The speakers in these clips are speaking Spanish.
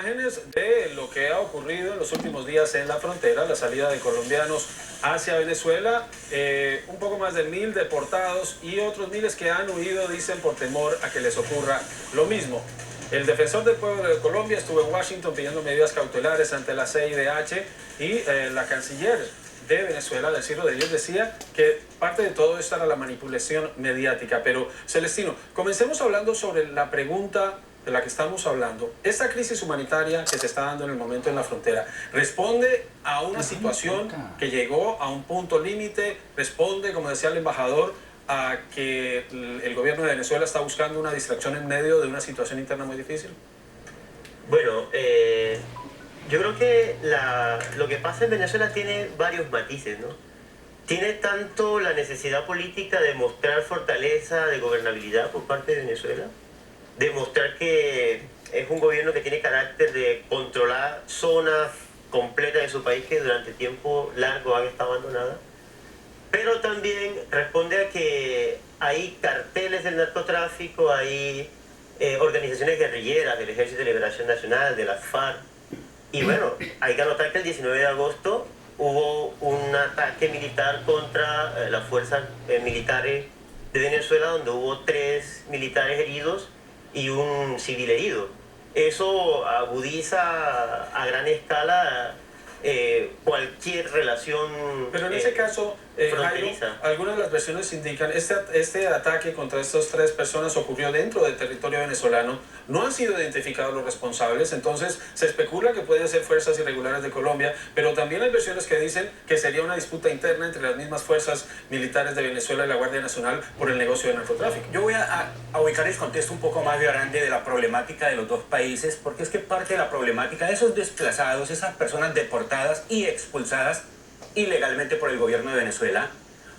imágenes de lo que ha ocurrido en los últimos días en la frontera, la salida de colombianos hacia Venezuela, un poco más de 1000 deportados y otros miles que han huido, dicen, por temor a que les ocurra lo mismo. El defensor del pueblo de Colombia estuvo en Washington pidiendo medidas cautelares ante la CIDH y la canciller de Venezuela, Delcy Rodríguez, decía que parte de todo esto era la manipulación mediática. Pero, Celestino, comencemos hablando sobre la pregunta de la que estamos hablando. Esta crisis humanitaria que se está dando en el momento en la frontera, ¿responde a una situación que llegó a un punto límite? ¿Responde, como decía el embajador, a que el gobierno de Venezuela está buscando una distracción en medio de una situación interna muy difícil? Bueno, yo creo que lo que pasa en Venezuela tiene varios matices, ¿no? Tiene tanto la necesidad política de mostrar fortaleza de gobernabilidad por parte de Venezuela, demostrar que es un gobierno que tiene carácter de controlar zonas completas de su país que durante tiempo largo han estado abandonadas, pero también responde a que hay carteles del narcotráfico, hay organizaciones guerrilleras del Ejército de Liberación Nacional, de las FARC. Y bueno, hay que anotar que el 19 de agosto hubo un ataque militar contra las fuerzas militares de Venezuela, donde hubo 3 militares heridos y un civil herido. Eso agudiza a gran escala cualquier relación. Pero en ese caso, fronteriza. Algunas de las versiones indican este ataque contra estas 3 personas ocurrió dentro del territorio venezolano, no han sido identificados los responsables, entonces se especula que pueden ser fuerzas irregulares de Colombia, pero también hay versiones que dicen que sería una disputa interna entre las mismas fuerzas militares de Venezuela y la Guardia Nacional por el negocio de narcotráfico. Yo voy a ubicar el contexto un poco más grande de la problemática de los dos países, porque es que parte de la problemática de esos desplazados, esas personas deportadas y expulsadas ilegalmente por el gobierno de Venezuela,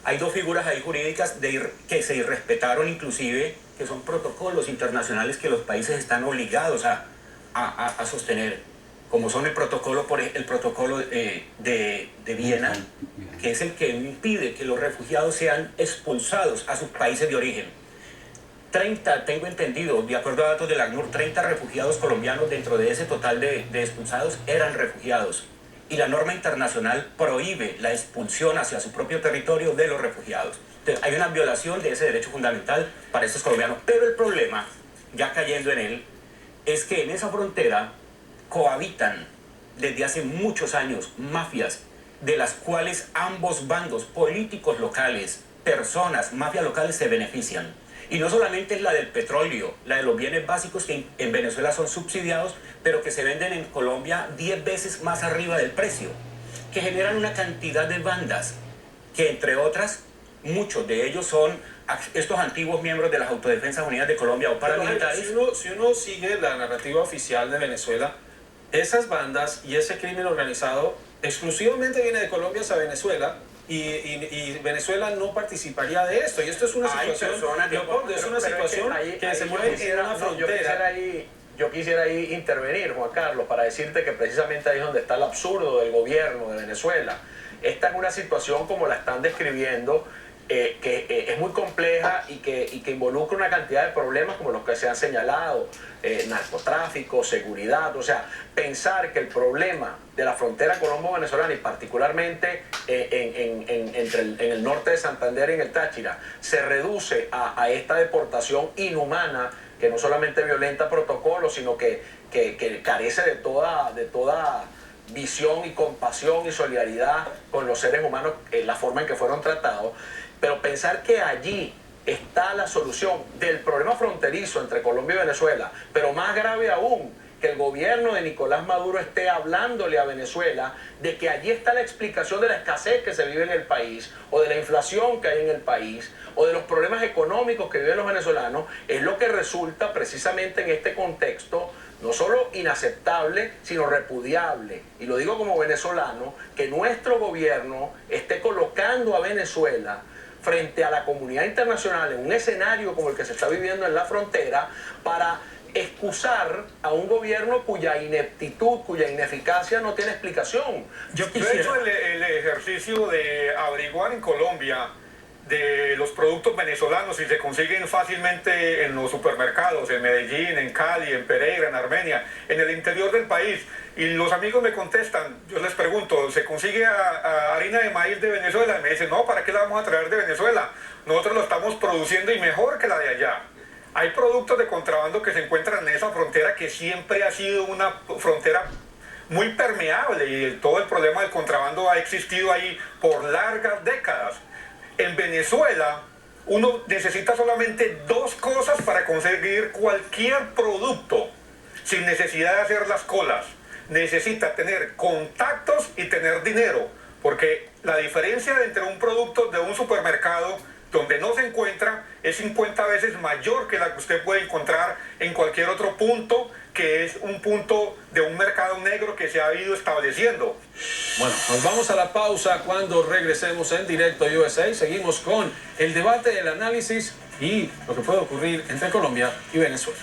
hay 2 figuras ahí jurídicas que se irrespetaron, inclusive, que son protocolos internacionales que los países están obligados a sostener, como son el protocolo de Viena, que es el que impide que los refugiados sean expulsados a sus países de origen. 30, tengo entendido, de acuerdo a datos del ACNUR, 30 refugiados colombianos dentro de ese total de expulsados eran refugiados. Y la norma internacional prohíbe la expulsión hacia su propio territorio de los refugiados. Entonces, hay una violación de ese derecho fundamental para estos colombianos. Pero el problema, ya cayendo en él, es que en esa frontera cohabitan desde hace muchos años mafias, de las cuales ambos bandos, políticos locales, personas, mafias locales, se benefician. Y no solamente es la del petróleo, la de los bienes básicos que en Venezuela son subsidiados, pero que se venden en Colombia 10 veces más arriba del precio, que generan una cantidad de bandas, que entre otras, muchos de ellos son estos antiguos miembros de las Autodefensas Unidas de Colombia o paramilitares. Si uno sigue la narrativa oficial de Venezuela, esas bandas y ese crimen organizado exclusivamente viene de Colombia hacia Venezuela. Y Venezuela no participaría de esto. Y esto es una situación, que se mueve en una frontera. Yo quisiera ahí intervenir, Juan Carlos, para decirte que precisamente ahí es donde está el absurdo del gobierno de Venezuela. Esta es una situación como la están describiendo, que es muy compleja y que involucra una cantidad de problemas como los que se han señalado, narcotráfico, seguridad. O sea, pensar que el problema de la frontera colombo-venezolana y particularmente en el norte de Santander y en el Táchira se reduce a esta deportación inhumana que no solamente violenta protocolos, sino que carece de toda visión y compasión y solidaridad con los seres humanos en la forma en que fueron tratados. Pero pensar que allí está la solución del problema fronterizo entre Colombia y Venezuela, pero más grave aún, que el gobierno de Nicolás Maduro esté hablándole a Venezuela de que allí está la explicación de la escasez que se vive en el país, o de la inflación que hay en el país, o de los problemas económicos que viven los venezolanos, es lo que resulta precisamente en este contexto no solo inaceptable, sino repudiable. Y lo digo como venezolano, que nuestro gobierno esté colocando a Venezuela frente a la comunidad internacional en un escenario como el que se está viviendo en la frontera para excusar a un gobierno cuya ineptitud, cuya ineficacia no tiene explicación. Yo he hecho el ejercicio de averiguar en Colombia de los productos venezolanos y se consiguen fácilmente en los supermercados, en Medellín, en Cali, en Pereira, en Armenia, en el interior del país. Y los amigos me contestan, yo les pregunto, ¿se consigue harina de maíz de Venezuela? Y me dicen, no, ¿para qué la vamos a traer de Venezuela? Nosotros lo estamos produciendo y mejor que la de allá. Hay productos de contrabando que se encuentran en esa frontera que siempre ha sido una frontera muy permeable y todo el problema del contrabando ha existido ahí por largas décadas. En Venezuela uno necesita solamente dos cosas para conseguir cualquier producto sin necesidad de hacer las colas. Necesita tener contactos y tener dinero, porque la diferencia entre un producto de un supermercado donde no se encuentra es 50 veces mayor que la que usted puede encontrar en cualquier otro punto, que es un punto de un mercado negro que se ha ido estableciendo. Bueno, nos vamos a la pausa. Cuando regresemos en Directo USA, seguimos con el debate, el análisis y lo que puede ocurrir entre Colombia y Venezuela.